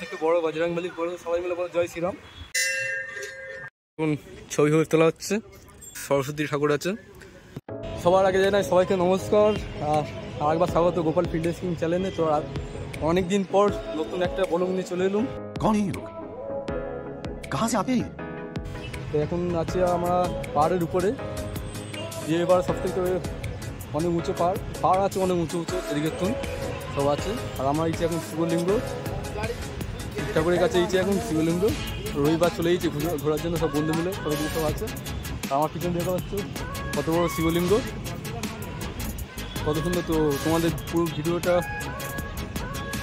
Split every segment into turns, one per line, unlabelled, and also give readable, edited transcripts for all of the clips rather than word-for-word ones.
থেকে বড় বজরংবলীর বড়, সবাই মিলে বলো জয় শ্রীরাম। এখন ছবি তোলা হচ্ছে, সরস্বতী ঠাকুর আছে। সবার আগে জানাই সবাইকে নমস্কার আর আরেকবার স্বাগত গোপাল ফিল্ড স্কিং চ্যানেলে। তো অনেকদিন পর নতুন একটা ব্লগ নিয়ে চলে এলুম। তো এখন আছি আমরা পাহাড়ের উপরে, যে এবার সব থেকে অনেক উঁচু পাহাড় আছে, অনেক উঁচু উঁচু এদিকে সব আছে। আর আমরা ইচ্ছে এখন শিবলিঙ্গ ঠাকুরের কাছে ইচ্ছে এখন শিবলিঙ্গ। রবিবার চলে গেছি ঘোরার জন্য সব বন্ধু মিলে, সব আছে। আর আমার পিছনে দেখা পাচ্ছ কত বড় শিবলিঙ্গ, কত সুন্দর। তো তোমাদের পুরো ভিডিওটা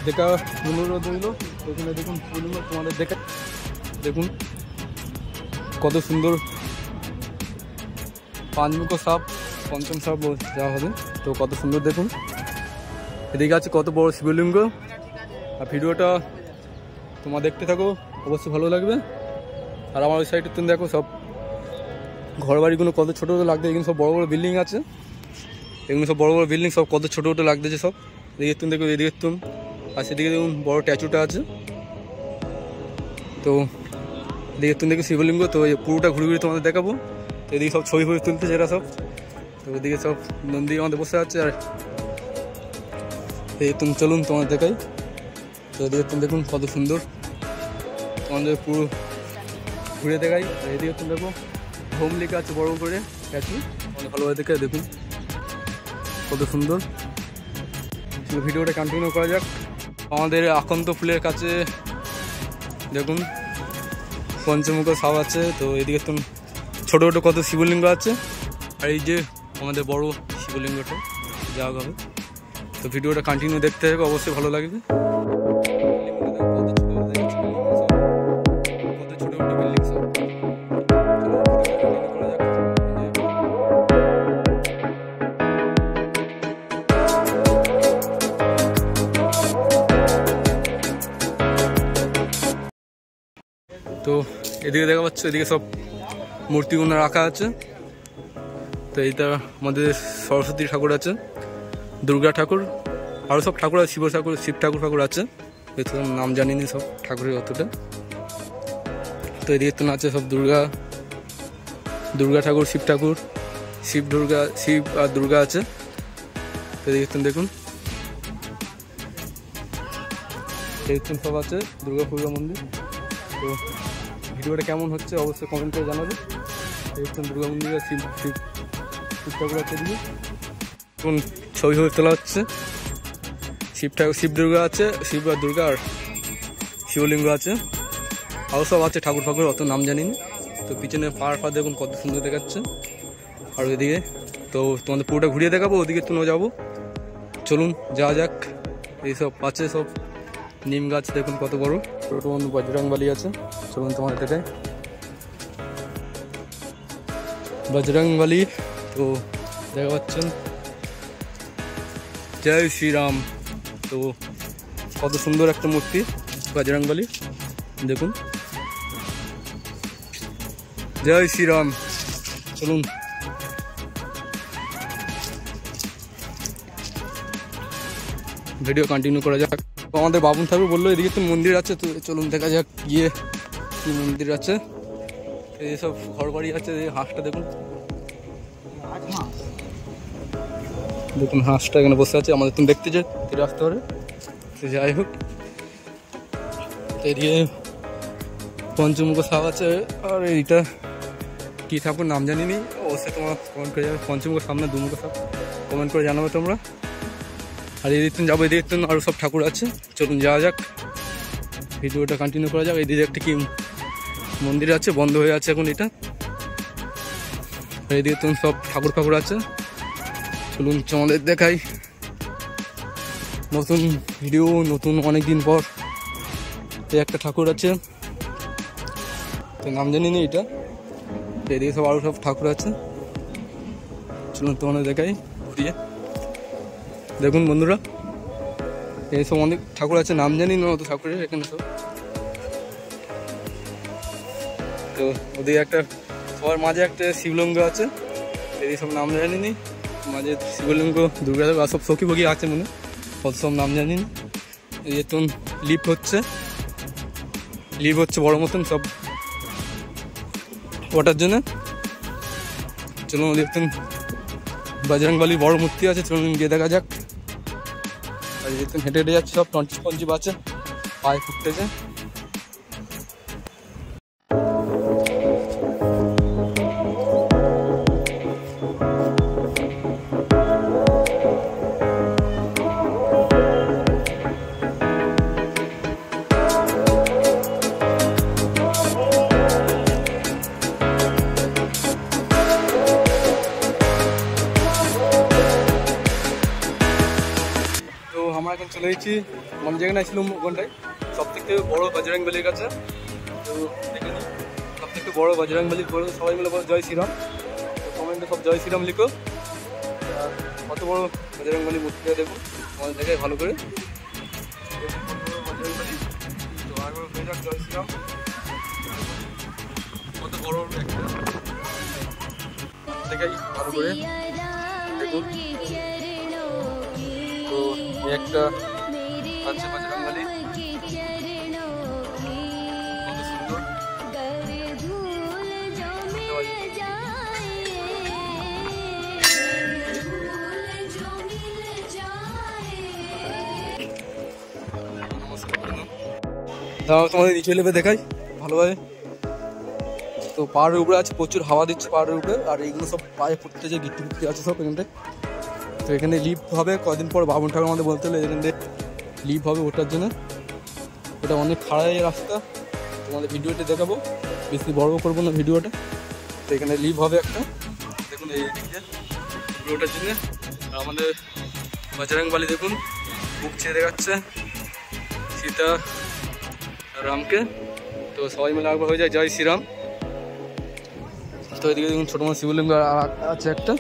দেখা অনুরোধ রইল। এখানে দেখুন শিবলিঙ্গ তোমাদের দেখুন কত সুন্দর। পাঁচমুখো সাপ, পঞ্চম সাপ যাওয়া হবে। তো কত সুন্দর দেখুন, এদিকে আছে কত বড় শিবলিঙ্গ। আর ভিডিওটা তোমার দেখতে থাকো, অবশ্যই ভালো লাগবে। আর আমার ওই সাইডে তুমি দেখো সব ঘর বাড়িগুলো কত ছোটো ছোটো লাগছে। এখানে সব বড় বড় বিল্ডিং আছে, এগুলো সব বড় বড় বিল্ডিং, সব কত ছোটো ছোটো লাগতেছে সব। এদিকে তুমি দেখো, এদিকে তুমি আর সেদিকে দেখুন বড় ট্যাচুটা আছে। তো এদিকে তুমি দেখো শিবলিঙ্গ। তো এই পুরোটা ঘুরে ঘুরে তোমাদের দেখাবো। তো এদিকে সব ছবি ফবি তুলতেছে এরা সব। তো ওদিকে সব নন্দী আমাদের বসে আছে। আর এই তুমি চলুন তোমাদের দেখাই। তো এদিকে তুমি দেখুন কত সুন্দর, তোমাদের পুরো ঘুরে দেখাই। আর এদিকে তুমি দেখো হোম লেখা আছে বড় করে ট্যাচু, আমাদের ভালোভাবে দেখে দেখুন কত সুন্দর। ভিডিওটা কন্টিনিউ করা যাক। আমাদের আকন্ত ফুলের কাছে দেখুন পঞ্চমুখো সাপ আছে। তো এদিকে তুমি ছোটো ছোটো কত শিবলিঙ্গ আছে। আর এই যে আমাদের বড় শিবলিঙ্গটা যাওয়া হবে। তো ভিডিওটা কন্টিনিউ দেখতে হবে, অবশ্যই ভালো লাগবে। তো এদিকে দেখা পাচ্ছ, এদিকে সব মূর্তিগুলো রাখা আছে। তো এইটা আমাদের সরস্বতী ঠাকুর আছে, দুর্গা ঠাকুর, আরও সব ঠাকুর আছে, শিব ঠাকুর আছে। এতো নাম জানিনি সব ঠাকুরের অতটা। তো এদিকে তো আছে সব দুর্গা ঠাকুর, শিব ঠাকুর, শিব আর দুর্গা আছে। তো এদিকে দেখুন এই সব আছে দুর্গা মন্দির। তো ভিডিওটা কেমন হচ্ছে অবশ্যই কমেন্ট করে জানাবে। এই দুর্গা মন্দিরে শিব ঠাকুর আছে। এদিকে এখন ছবি তোলা হচ্ছে, শিব দুর্গা আছে, শিব আর দুর্গা আর শিবলিঙ্গ আছে, আরও সব আছে ঠাকুর ফাকুর, অত নাম জানি না। তো পিছনে পাহাড় দেখুন কত সুন্দর দেখাচ্ছে। আর ওইদিকে তো তোমাদের পুরোটা ঘুরিয়ে দেখাবো, ওদিকে তুলেও যাবো। চলুন যাওয়া যাক। এইসব আছে সব নিম গাছ দেখুন কত বড়, ছোটো বজরংবলী আছে। চলুন তোমাদের দেখায় বজরংবলী। তো দেখা পাচ্ছেন জয় শ্রীরাম। তো কত সুন্দর একটা মূর্তি বজরংবলী, দেখুন জয় শ্রীরাম। চলুন ভিডিও কন্টিনিউ করা যাক। তো আমাদের বাবুন ঠাকুর বললো এদিকে তো মন্দির আছে। তো চলুন দেখা যাক গিয়ে কি মন্দির আছে। এইসব ঘর বাড়ি আছে। এই হাঁসটা দেখুন, দেখুন হাঁসটা এখানে বসে আছে। আমাদের তুমি দেখতে যে ফিরে আসতে পারে। যাই হোক, এদিকে পঞ্চমুখো সাপ আছে। আর এইটা কি ঠাকুর নাম জানি নি, অবশ্যই তোমার কমেন্ট করে যাবে। পঞ্চমুখো সাপ না দুমুখো সাপ, কমেন্ট করে জানাবে তোমরা। আর এদিকে যাবো, এদিকে আরও সব ঠাকুর আছে। চলুন যাওয়া যাক, ভিডিওটা কন্টিনিউ করা যাক। এদিকে একটা কি মন্দির আছে, বন্ধ হয়ে আছে এখন এটা। এদিকে তুমি সব ঠাকুর আছে। চলুন তোমাদের দেখাই নতুন ভিডিও, নতুন অনেক দিন পর। এই একটা ঠাকুর আছে, তো নাম জানি না এটা। এদিকে সব আরও সব ঠাকুর আছে। চলুন তোমাদের দেখাই ঘুরিয়ে দেখুন বন্ধুরা। এইসব অনেক ঠাকুর আছে, নাম জানি না অত ঠাকুরের এখানে সব। তো ওদিকে একটা সবার মাঝে একটা শিবলিঙ্গ আছে, এই সব নাম জানি নি। মাঝে শিবলিঙ্গ, দুর্গা ঠাকুর সব সখী ফকি আছে মনে, কত সব নাম জানি না। এই তো লিফট হচ্ছে, লিভ হচ্ছে বড় মতন সব ওটার জন্য। চলুন দেখতেন বজরংবলীর বড় মূর্তি আছে, চলুন গিয়ে দেখা যাক। আর দেখতেন হেঁটে হেঁটে যাচ্ছে, সব টঞ্চি বাচ্চা পায়ে ফুটতেছে। আমরা এখন চলে এসেছি আমি যেখানে ছিলাম ওখানটায়, সব থেকে বড় বজরংবলীর কাছে। তো দেখে নিই সব থেকে বড় বজরংবলীর বড়, সবাই মিলে বলো জয় শ্রীরাম। তো কমেন্টে সব জয় শ্রীরাম লিখো। আর কত বড় বজরংবলী মূর্তিটা দেখুন আমাদের দেখায় ভালো করে। বজরংবলী তো আগে হয়ে যাক জয় শ্রীরাম। কত বড় একটা দেখাই ভালো করে দেখুন। তো একটা আছে বজরংবলী, কত সুন্দর। দাও তোমাদের নিচে লেবে দেখাই ভালোভাবে। তো পাহাড়ের উপরে আছে, প্রচুর হাওয়া দিচ্ছে পাহাড়ের উপরে। আর এইগুলো সব পায়ে ফুটতে যে গিট্টি ফুটতে আছে সব এখানটায়। তো এখানে লিফট হবে কদিন পর, বাবুন ঠাকুর আমাদের বলতে হলো এখানে লিফট হবে ওটার জন্য। ওটা অনেক খাড়াই রাস্তা, তোমাদের ভিডিওতে দেখাবো, বেশি বড় করবো না ভিডিওটা। তো এখানে লিফট হবে একটা, দেখুন এই দিকে ওটার জন্য। আমাদের বজরংবলী দেখুন বুক ছেড়ে দেখাচ্ছে সীতা রামকে। তো সবাই মিলে একবার হয়ে যায় জয় শ্রীরাম। তো এদিকে দেখুন ছোটো মোটো শিবলিঙ্গ আছে একটা,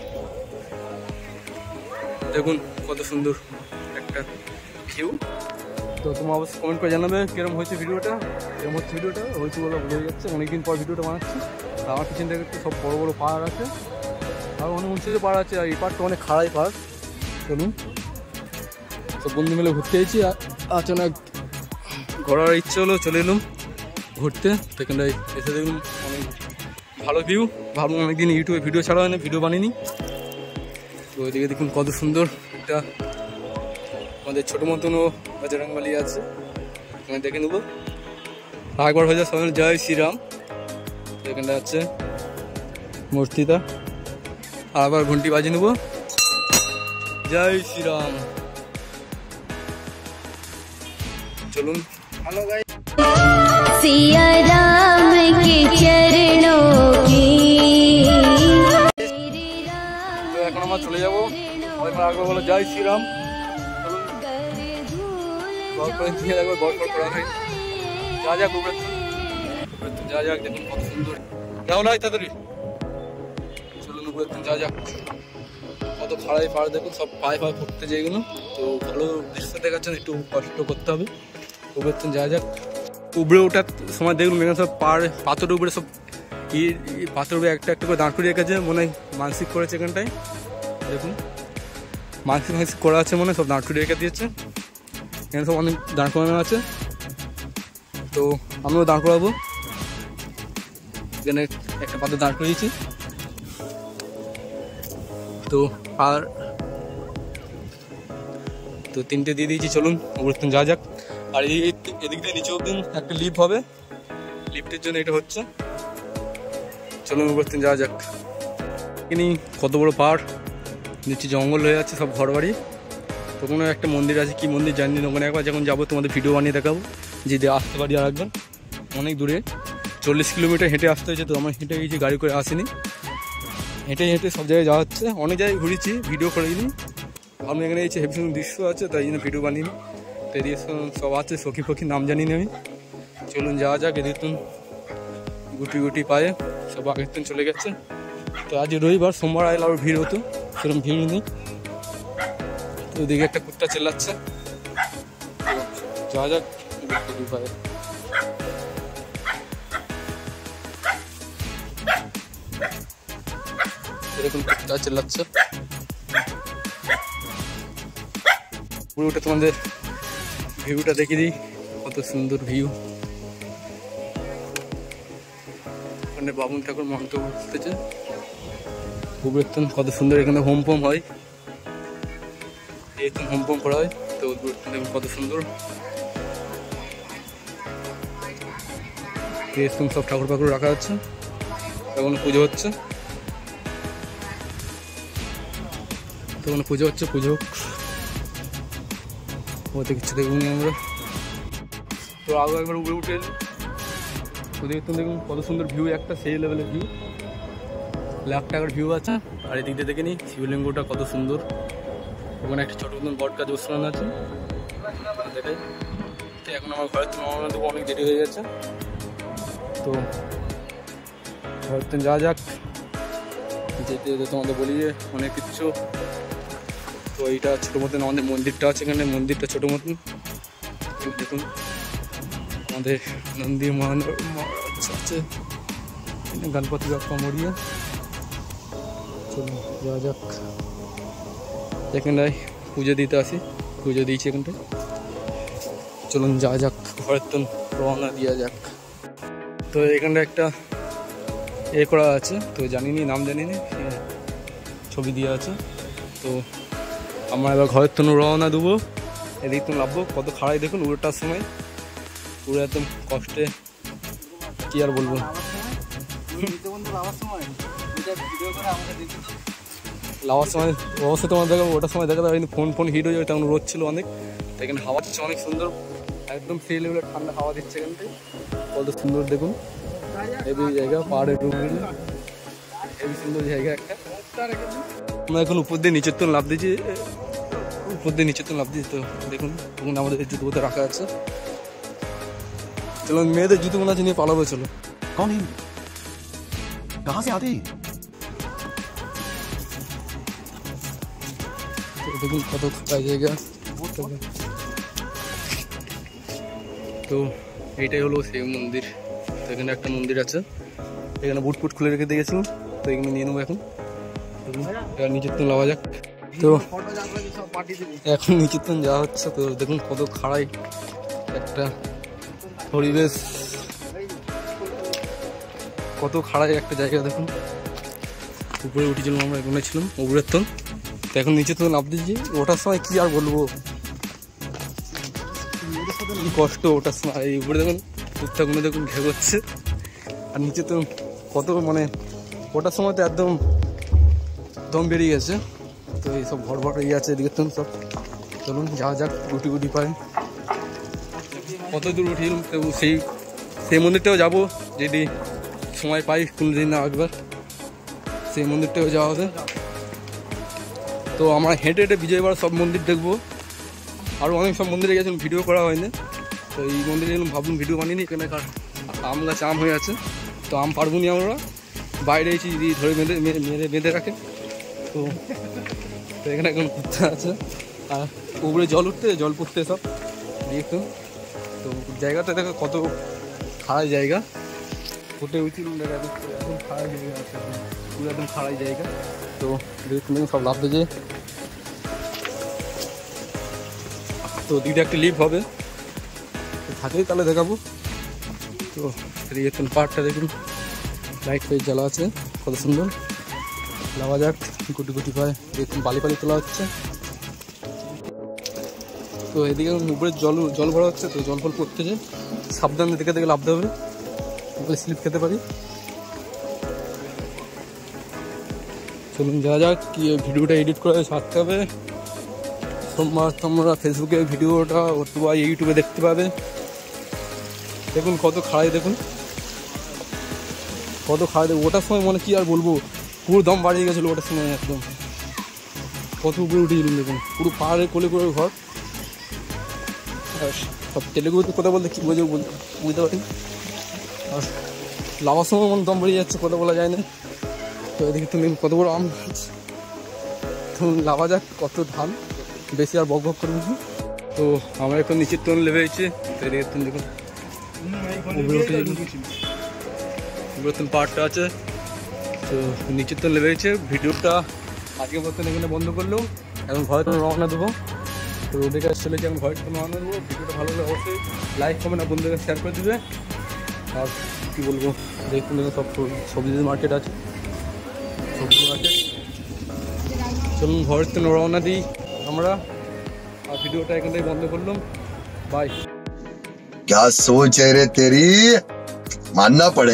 দেখুন কত সুন্দর একটা ভিউ। তো তোমার অবশ্যই কমেন্ট করে জানাবে কিরকম হয়েছে ভিডিওটা। কিরকম হচ্ছে ভিডিওটা হয়েছে বলে ভুলে যাচ্ছে, অনেকদিন পর ভিডিওটা বানাচ্ছি। আমার পিছন থেকে একটু সব বড় বড় পাহাড় আছে, আর অনেক উঁচু পাহাড় আছে। আর এই পাহাড়টা অনেক খাড়াই পাহাড়। চলুন সব বন্ধু মিলে ঘুরতে এসেছি, আচানক ঘোরার ইচ্ছে হলো, চলে এলাম ঘুরতে। তো এখানটায় এসে দেখুন অনেক ভালো ভিউ। ভাবলাম অনেকদিন ইউটিউবে ভিডিও ছাড়া হয় না, ভিডিও বানিনি। তো ওইদিকে দেখুন কত সুন্দর একটা আমাদের ছোটো মতনও বজরংবলী আছে, এখানে দেখে নেবো। একবার হয়ে যায় সবাই জয় শ্রীরাম। এখানটা আছে মূর্তিটা, আর আবার ঘন্টি বাজিয়ে নেবো জয় শ্রীরাম। চলুন হ্যালো গাইস,
सिया राम के चरणों की।
তো এখন আমরা চলে যাবো, আগে বলো জয় শ্রীরাম। গল্প দিয়ে দেখো, গল্প করা হয় যা যাক উপরে যা যাক, দেখুন কত সুন্দর। যাও না তাড়াতাড়ি, চলুন উপরে যা যাক। কত খাড়াই পাহাড় দেখুন, সব পায়ে ফুটতে যেগুলো। তো ভালো দৃশ্য দেখাচ্ছেন, একটু কষ্ট করতে হবে। উপরে যা যাক, উপরে ওঠার সময় দেখুন এখানে সব পাথরের উপরে সব পাথর উপরে একটা একটা করে দাঁড় করিয়ে রেখেছে, মনে হয় মানসিক করেছে এখানটায়। দেখুন মানসিক করা আছে মনে হয়, সব দাঁড় করিয়ে রেখে দিয়েছে। এখানে সব অনেক দাঁড় করানো আছে, তো আমিও দাঁড় করাবো। এখানে একটা পাথর দাঁড় করিয়েছি। তো আর তো তিনটে দিয়ে দিয়েছি, চলুন উপরে যা যাক। আর এদিক দিয়ে নিচে অব্দি একটা লিফট হবে, লিফটের জন্য এটা হচ্ছে। চলুন উপরে যাওয়া যাক। এখানে কত বড় পাহাড়, নিচে জঙ্গল হয়ে যাচ্ছে, সব ঘর বাড়ি। তো কোনো একটা মন্দির আছে, কি মন্দির জানি না। ওখানে একবার যখন যাবো তোমাদের ভিডিও বানিয়ে দেখাবো, যদি আসতে পারি। আর একবার অনেক দূরে 40 কিলোমিটার হেঁটে আসতে হয়েছে। তো আমার হেঁটে গিয়েছি, গাড়ি করে আসিনি, হেঁটে হেঁটে সব জায়গায় যাওয়া হচ্ছে। অনেক জায়গায় ঘুরেছি, ভিডিও করিনি। আমি এখানে এই হেভি সুন্দর দৃশ্য আছে, তাই জন্য ভিডিও বানিয়ে এদিকে সব আছে, সখী ফখি নাম জানি না আমি। চলুন যাওয়া যাক। এদিকে গুটি গুটি পায়ে সব আগের দিন চলে গেছে। তো আজ রবিবার, সোমবার আইলে আরও ভিড় হতো, সেরকম ভিড় নেই। তো ওদিকে একটা কুত্তা চেল্লাচ্ছে, যাওয়া যাক গুটি পায়ে। এরকম কুত্তা চেল্লাচ্ছে। পুরোটা তোমাদের ভিউটা দেখিয়ে দিই, কত সুন্দর ভিউ। ওখানে বামুন ঠাকুর মন্ত্র বসতেছে। উপরতন কত সুন্দর, এখানে হোম ফোম হয়, এই তো হোম ফোম করা হয়। তো দেখুন কত সুন্দর, সব ঠাকুর ফাকুর রাখা আছে, এখন পুজো হচ্ছে, তখন পুজো হচ্ছে, পুজো ওতে কিছু দেখুন আমরা। তো আগে একবার উপরে উঠে এলি, তো দেখুন দেখুন কত সুন্দর ভিউ, একটা সেই লেভেলের ভিউ, $1,00,000 ভিউ আছে। আর এদিক দিয়ে দেখে নি শিবলিঙ্গটা কত সুন্দর, ওখানে একটা ছোটো মতন বট গাছ বসানো আছে দেখাই। তো এখন আমার ঘরের রওনা দেবো, অনেক দেরি হয়ে গেছে, তো ঘরের যাওয়া যাক। যেতে যেতে তোমাদের বলি যে অনেক কিছু। তো এইটা ছোটো মতন আমাদের মন্দিরটা আছে, এখানে মন্দিরটা ছোটো মতন দেখুন। আমাদের নন্দী আছে, গণপতি বাপ্পা মরিয়া। চলুন যাওয়া যাক, এখানটায় পুজো দিতে আসি, পুজো দিয়েছি এখানটায়। চলুন যাওয়া যাক, ঘরের তো রওনা দেওয়া যাক। তো এখানটা একটা করা আছে, তো জানিনি, নাম জানিনি, ছবি দেওয়া আছে। তো আমরা এবার ঘরের তো রওনা দেবো, এদিক তো নামবো, কত খাড়াই দেখুন উড়োটার সময়, পুরো একদম কষ্টে, কি আর বলবো। লাভার সময় অবশ্যই তোমার দেখাবো, ওটার সময় দেখা যাবে, কিন্তু ফোন হিট হয়ে যাবে, তেমন রোদ ছিল অনেক। তো এখানে হাওয়া দিচ্ছে অনেক সুন্দর, একদম সেই লেভেলের ঠান্ডা হাওয়া দিচ্ছে এখানটায়, কত সুন্দর দেখুন। হেভি জায়গা, পাহাড়ের রুম, হেভি সুন্দর জায়গা একটা। আমরা এখন উপর দিয়ে নিচের তো লাভ দিয়েছি, উপর দিয়ে নিচের তো লাভ দিয়েছি। তো দেখুন দেখুন আমাদের জুতো বোতে রাখা আছে। চলো মেয়েদের জুতো মনে আছে নিয়ে পালাবো, চলো।
कौन है? कहाँ से आते हैं?
দেখুন কত খারাপ জায়গা। তো এইটাই হলো সেই মন্দির। তো এখানে একটা মন্দির আছে, এখানে বুট ফুট খুলে রেখে দিয়েছিলাম, তো এখানে নিয়ে নেবো এখন। এবার নিচের তো যাওয়া যাক। তো এখন নিচের তো যাওয়া হচ্ছে। তো দেখুন কত খাড়াই একটা পরিবেশ, কত খাড়াই একটা জায়গা দেখুন। উপরে উঠেছিলাম আমরা, এখানে ছিলাম উপরের তো, এখন নিচে তো নাম দিয়েছি। ওঠার সময় কি আর বলবো, কি কষ্ট ওঠার সময়। এই উপরে দেখুন কুত্তাগুলো দেখুন ঘে করছে, আর নিচে তো কত মানে ওঠার সময় তো একদম দম বেরিয়ে গেছে। তো এইসব ঘর ঘর ইয়ে আছে এদিকে তো সব। চলুন যাওয়া যাক, গুটি গুটি পাই কত দূর উঠিলাম। তো সেই মন্দিরটাও যাবো যদি সময় পাই কোনো দিন না, একবার সেই মন্দিরটাও যাওয়া হবে। তো আমরা হেঁটে হেঁটে বিজয়বাড়া সব মন্দির দেখবো, আরও অনেক সব মন্দিরে গেছিলাম, ভিডিও করা হয়নি। তো এই মন্দিরে গেলাম, ভাবুন ভিডিও বানিয়ে এখানে আম গাছ আম হয়ে আছে, তো আম পারবো নি আমরা, বাইরে এসে যদি ধরে বেঁধে রাখে। তো এখানে এখন কুত্তা আছে, আর উপরে জল উঠতে জল পড়তে সব দেখতো। তো জায়গাটা দেখো কত খাড়াই জায়গা, ফুটে উঠছিলাম দেখা যাচ্ছে, এখন খাড়াই জায়গা আছে, পুরো একদম খাড়াই জায়গা। তো দেখুন সব লাভ যে, তো দিদি একটা লিফট হবে, থাকেই তাহলে দেখাবো। তো দেখুন পাহাড়টা দেখুন, লাইট ফাইট জ্বালা আছে, কত সুন্দর। লাভা যাক, গুটি গুটি পায় দেখুন, বালি পালি তোলা হচ্ছে। তো এদিকে উপরে জল ভরা হচ্ছে, তো জল ফল পড়তেছে, সাবধানে দেখে দেখে লাভতে হবে, স্লিপ খেতে পারি। চলুন যা যাক, কি ভিডিওটা এডিট করে ছাড়তে হবে। সোমবার তোমরা ফেসবুকে ভিডিওটা অথবা ইউটিউবে দেখতে পাবে। দেখুন কত খাড়াই, দেখুন কত খাড়াই। ওটার সময় মনে কি আর বলবো, পুরো দম বাড়িয়ে গেছিলো ওটার সময়, একদম কত উপরে উঠে গেলাম। দেখুন পুরো পাহাড়ের কোলে করে ঘর, আর সব তেলেগুলোতে কথা বলতে কী বোঝো বুঝতে পারি। আর লাভার সময় মনে দম বেরিয়ে যাচ্ছে, কথা বলা যায় না। তো এদিকে তুমি কত বড় আম গাছ, তো লাভা যাক, কত ধান, বেশি আর বক বক করবো। তো আমরা এখন নিচের তন লেবে হয়েছে, তো এদিকে তুমি দেখুন উপরে পাহাড়টা আছে। তো নিচের তন লেবে হয়েছে। ভিডিওটা আজকে মতন এখানে বন্ধ করলেও, এখন ঘরে তো রওনা দেবো। তো রোডের কাছে চলেছি, এখন ঘরে তো রওনা দেবো। ভিডিওটা ভালো হলে অবশ্যই লাইক কমেন্ট আর বন্ধুদের শেয়ার করে দেবে। আর কী বলবো, দেখুন এখানে সব সবজির মার্কেট আছে, সবজি মার্কেট। চলুন ঘরের থেকে রওনা দিই আমরা, আর ভিডিওটা এখানটাই বন্ধ করলাম। বাই।
क्या सोच है रे तेरी, मानना पड़ेगा।